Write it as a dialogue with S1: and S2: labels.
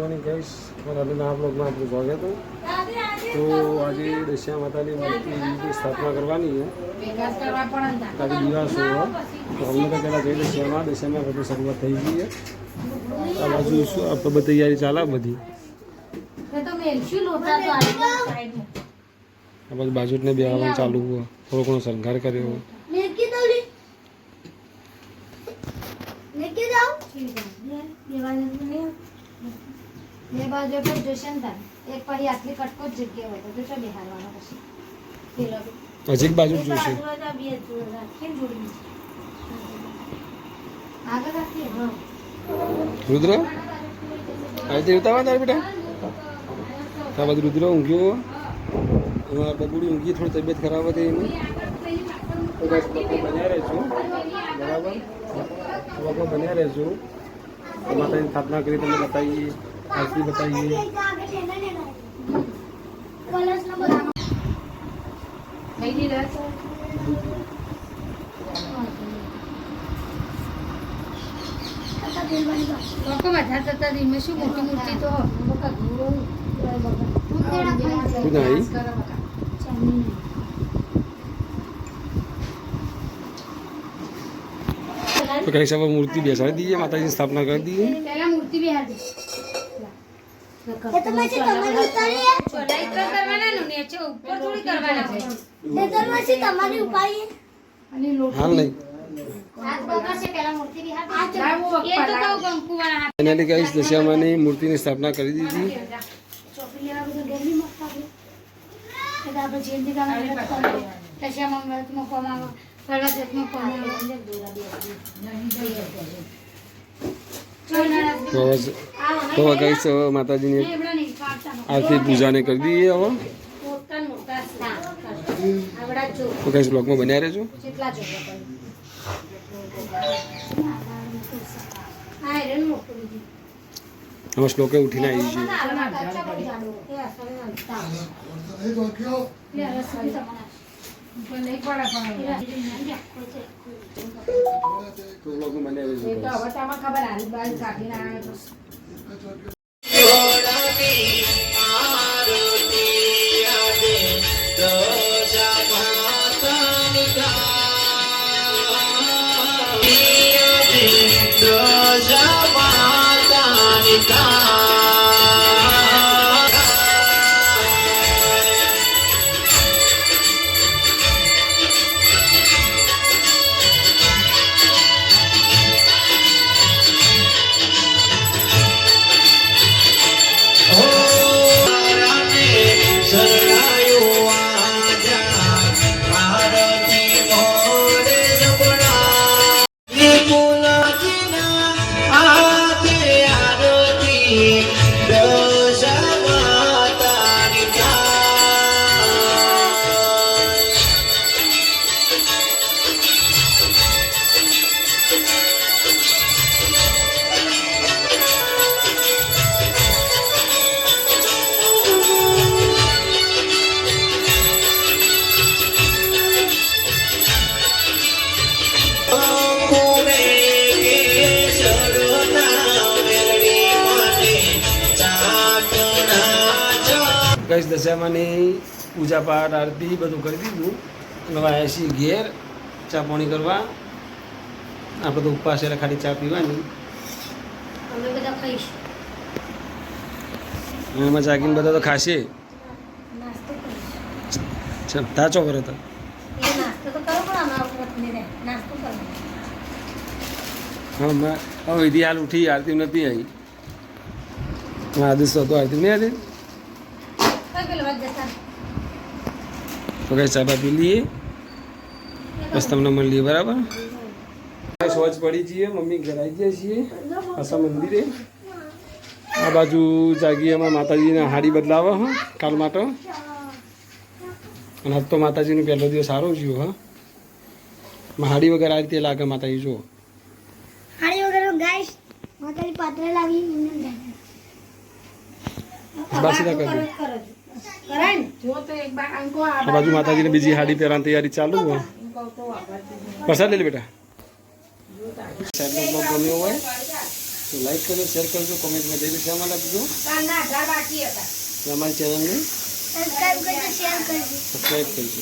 S1: Morning guys, મારા બ્લોગમાં આપણું સ્વાગત હતું। તો આજે દશા માતાની મૂર્તિની સ્થાપના કરવાની છે, આજે દિવસ હોય તો અમને તો પહેલાં જઈ દશામાં બધું શરૂઆત થઈ ગઈ છે। આ બાજુ શું આપણે બધી તૈયારી ચાલે બધી, આ બાજુ બાજુને બેવાનું ચાલુ હોય, થોડો ઘણો શણગાર કર્યો હોય।
S2: બે બાજુ પર જોશન થાય એક પડી આટલી કટકો જ જગ્યા હોય તો જો બિહારવાનો પછી પેલો
S1: હજી એક બાજુ જોશે
S2: કેમ જોડી આગળ રાખી હા
S1: રુદ્ર આ દેવતા વા તાર બેટા તા બાજુ રુદ્ર ઊંઘ્યો, અમાર બબુડી ઊંઘી, થોડી તબિયત ખરાબ હતી એની, તો બસ બન્યા રહેજો બરાબર, બ્લોગમાં બન્યા રહેજો। માતાની સ્થાપના કરી તમને બતાવીએ, આરતી બતાવીએ।
S2: શું મોટી મૂર્તિ તો
S1: तो कहीं सब मूर्ति बेसाड़ दी है, माता जी स्थापना कर दी है।
S2: पहला मूर्ति बिहार दी ये तो मैं तुम्हारी उतारी है, चौड़ाई तो करवाना नो नीचे ऊपर थोड़ी करवाना है, ये तो मैं तुम्हारी उपाय है अनि लोट
S1: हां नहीं
S2: हाथ बगा से पहला मूर्ति बिहार दी ये तो कहू कंकु वाला
S1: फाइनली गाइस दशामा ने मूर्ति की स्थापना कर दी थी।
S2: चौकी लेवा तो गली मत आवे कदा आप जेल दिखावा दशामा में तुम कोमा पहला जब में कोमा अंदर दूरा
S1: तो गाइस माता जी ने आरती पूजा ने कर दी है। अब तो गाइस ब्लॉग में बना रहे हम श्लोक उठी ना तो ब्लॉग में बने रहे
S2: खबर आ रही बाल काटी ना
S1: गाइस दशामा ने पूजा पाठ आरती બધું કરી દીધું। હવે આવ્યા છીએ ઘેર ચા પાણી કરવા। આપણે તો ઉપવાસ એટલે ખાલી ચા પીવાની,
S2: અમે બધા ખાઈશું
S1: એમાં જાગીને બધા તો ખાશે।
S2: નાસ્તો કરીશું
S1: ચાલ તાચો કરે તો
S2: એ નાસ્તો તો કરો પણ અમારા ઉપર ને નાસ્તો કરો
S1: હા હવે વિધિ હાલ ઉઠી, આરતી નથી આવી, આદેશ તો આરતી નહીં આવી। तो कहीं चाबा पी लिए बस तमने मिल लिए बराबर। सोच पड़ी चाहिए मम्मी घर आई गया छे आशा मंदिर आ बाजू जागी अमार माताजी ने हाड़ी बदलावा हाँ काल माटे आज तो माताजी ने पहलो दिवस सारो जो हाँ हाड़ी वगैरह आ रीते लागे माताजी जो
S2: हाड़ी वगैरह गाइस माताजी पात्रे लागी
S1: बस इधर कर बाजू माताजी ने बीजी हाड़ी पहरान तैयारी चालू है। प्रसाद ले ले बेटा। साइड में ब्लॉग बने हुआ है। તો લાઈક કરજો, શેર કરજો, કોમેન્ટમાં જઈ શેમાં લખજો.
S2: કાલના 18 બાકી હતા.
S1: અમારી ચેનલને
S2: સબસ્ક્રાઇબ કરજો, શેર કરજો.
S1: સબસ્ક્રાઈબ કરજો.